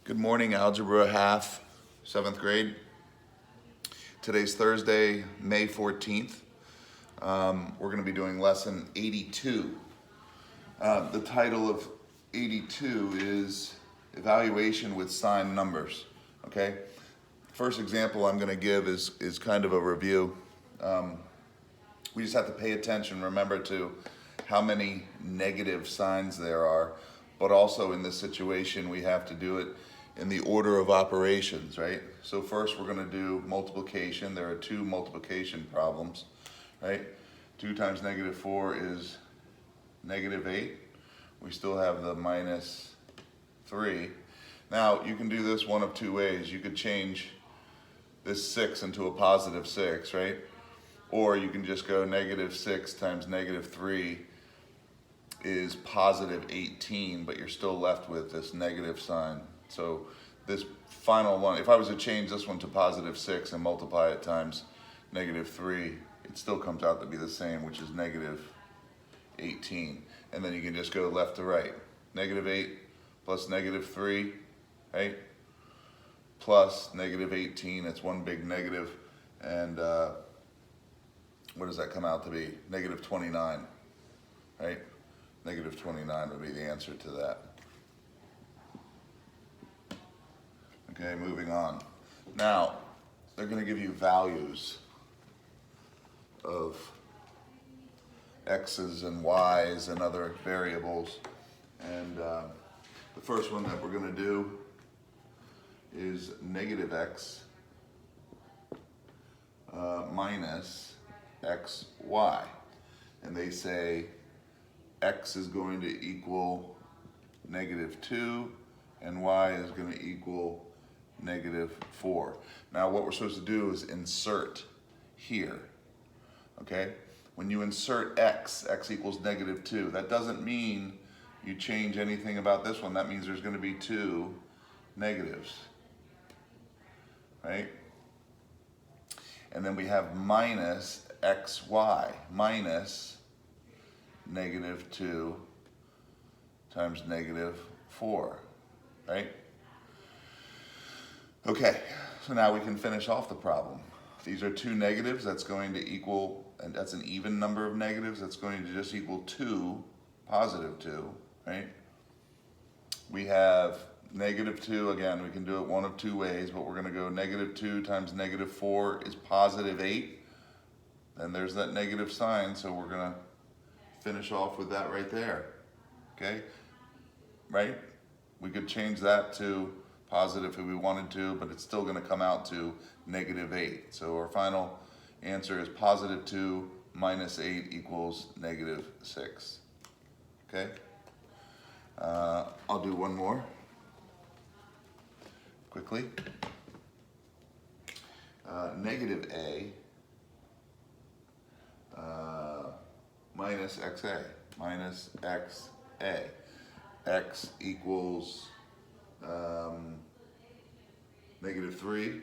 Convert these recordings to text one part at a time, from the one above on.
Good morning, Algebra half, 7th grade. Today's Thursday, May 14th. We're going to be doing lesson 82. The title of 82 is Evaluation with Signed Numbers. Okay. First example I'm going to give is kind of a review. We just have to pay attention, remember, to how many negative signs there are, but also in this situation we have to do it in the order of operations, right? So first we're going to do multiplication. There are two multiplication problems, right? 2 times negative 4 is negative 8. We still have the minus 3. Now you can do this one of two ways. You could change this 6 into a positive 6, right? Or you can just go negative 6 times negative 3 is positive 18, but you're still left with this negative sign. So this final one, if I was to change this one to positive 6 and multiply it times negative 3, it still comes out to be the same, which is negative 18. And then you can just go left to right. Negative 8 plus negative 3, right? Plus negative 18, it's one big negative. And what does that come out to be? Negative 29, right? Negative 29 would be the answer to that. Okay, moving on. Now, they're going to give you values of x's and y's and other variables. And the first one that we're going to do is negative x minus xy. And they say x is going to equal negative 2 and y is going to equal negative 4. Now what we're supposed to do is insert here, okay? When you insert x equals negative 2, that doesn't mean you change anything about this one. That means there's going to be two negatives, right? And then we have minus xy, minus negative 2 times negative 4, right? Okay, so now we can finish off the problem. These are two negatives, that's going to equal, and that's an even number of negatives, that's going to just equal 2, positive 2, right? We have negative 2, again, we can do it one of two ways, but we're going to go negative 2 times negative 4 is positive 8. Then there's that negative sign, so we're going to finish off with that right there, okay? Right? We could change that to positive if we wanted to, but it's still going to come out to negative 8. So our final answer is positive 2 minus 8 equals negative 6. Okay? I'll do one more quickly. Negative a minus xa, minus xa. X equals negative 3,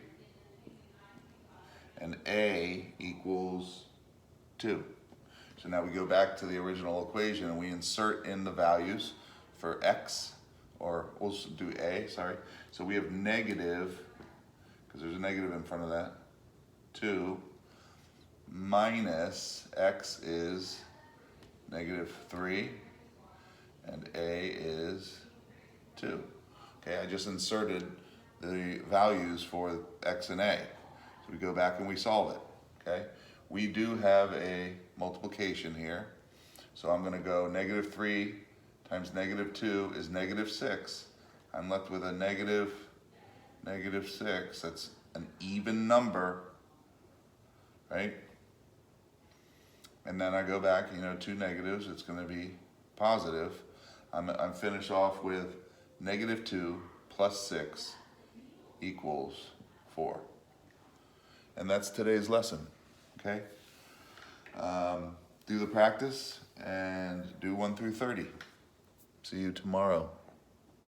and a equals 2. So now we go back to the original equation and we insert in the values for x, or we'll do a, sorry. So we have negative, because there's a negative in front of that, 2 minus x is negative 3, and a is 2. Okay, I just inserted the values for x and a. So we go back and we solve it, okay? We do have a multiplication here. So I'm going to go negative 3 times negative 2 is negative 6. I'm left with a negative 6. That's an even number, right? And then I go back, two negatives, it's going to be positive. I'm finished off with negative 2 plus 6 equals 4. And that's today's lesson, okay? Do the practice and do 1 through 30. See you tomorrow.